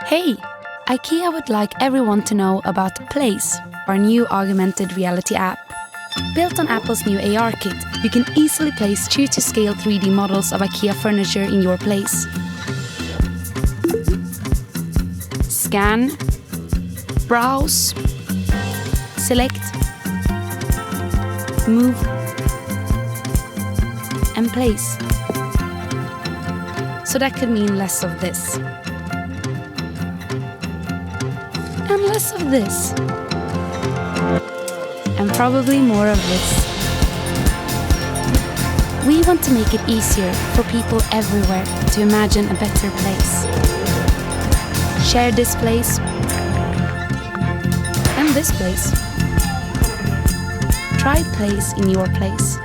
Hey! IKEA would like everyone to know about Place, our new augmented reality app. Built on Apple's new ARKit, you can easily place true-to-scale 3D models of IKEA furniture in your place. Scan, browse, select, move, and place. So that could mean less of this. And less of this. And probably more of this. We want to make it easier for people everywhere to imagine a better place. Share this place. And this place. Try Place in your place.